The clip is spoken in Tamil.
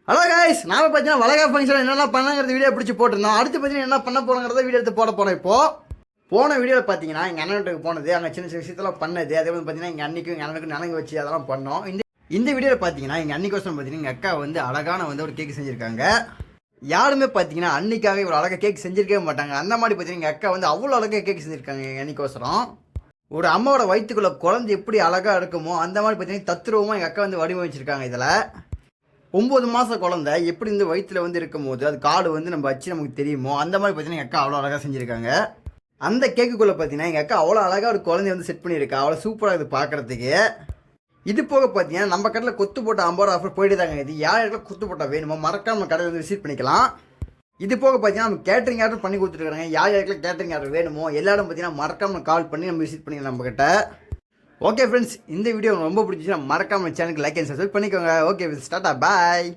ஹலோ கைஸ், நாம பார்த்தீங்கன்னா வளகாப்பு ஃபங்க்ஷன் என்னெல்லாம் பண்ணாங்கிறது வீடியோ பிடிச்சி போட்டிருந்தோம். அடுத்து பார்த்தீங்கன்னா என்ன பண்ண போகிறோங்கிறத வீடியோ எடுத்து போட போனோம். போன வீடியோவில் பார்த்தீங்கன்னா எங்கள் அண்ணனுக்கு போனது, அங்கே சின்ன சின்ன விஷயத்தெல்லாம் பண்ணது, அதே வந்து பார்த்தீங்கன்னா எங்கள் அன்னைக்கும் எங்கள் அண்ணனுக்கும் நனங்க வச்சு அதெல்லாம் பண்ணோம். இந்த வீடியோவில் பார்த்தீங்கன்னா எங்கள் அன்னிக்கோசரம் பார்த்தீங்கன்னா எங்கள் அக்கா வந்து அழகான வந்து ஒரு கேக் செஞ்சுருக்காங்க. யாருமே பார்த்தீங்கன்னா அன்னைக்காக இவ்வளோ அழகாக கேக் செஞ்சிருக்கவே மாட்டாங்க. அந்த மாதிரி பார்த்தீங்கன்னா எங்கள் அக்கா வந்து அவ்வளோ அழகாக கேக் செஞ்சுருக்காங்க. எங்கள் அன்னிக்கோசரம் ஒரு அம்மாவோட வயிற்றுக்குள்ளே குழந்தை எப்படி அழகாக இருக்குமோ அந்த மாதிரி பார்த்தீங்கன்னா தத்துருவமாக எங்கள் அக்கா வந்து வடிவமைச்சிருக்காங்க. இதில் 9 மாதம் குழந்தை எப்படி இந்த வயிற்றில் வந்து இருக்கும் போது அது காடு வந்து நம்ம வச்சு நமக்கு தெரியுமோ அந்த மாதிரி பார்த்தீங்கன்னா எங்கள் அக்கா அவ்வளோ அழகாக செஞ்சுருக்காங்க. அந்த கேக்குக்குள்ளே பார்த்தீங்கன்னா எங்கள் அக்கா அவ்வளோ அழகாக ஒரு குழந்தைய வந்து செட் பண்ணியிருக்கா. அவ்வளோ சூப்பராக இது பார்க்குறதுக்கு. இது போக பார்த்தீங்கன்னா நம்ம கடையில் கொத்து போட்ட 50 ரூபா ஆஃபர் போயிட்டு தாங்க. இது யாருக்கெல்லாம் கொத்து போட்டால் வேணுமோ மறக்காம நம்ம கடையில் வந்து விசிட் பண்ணிக்கலாம். இது போக பார்த்தீங்கன்னா நம்ம கேட்டரிங் ஆர்டர் பண்ணி கொடுத்துருக்காங்க. யாருக்கெல்லாம் கேட்டரிங் ஆர்டர் வேணுமோ எல்லாரும் பார்த்தீங்கன்னா மறக்காம கால் பண்ணி நம்ம விசிட் பண்ணிக்கலாம் நம்மக்கிட்ட. ஓகே ஃப்ரெண்ட்ஸ், இந்த வீடியோ ரொம்ப பிடிச்சிச்சுன்னா மறக்காம சேனலுக்கு லைக் அண்ட் சப்ஸ்கிரைப் பண்ணிக்கோங்க. ஓகே, ஸ்டார்ட்டா பாய்.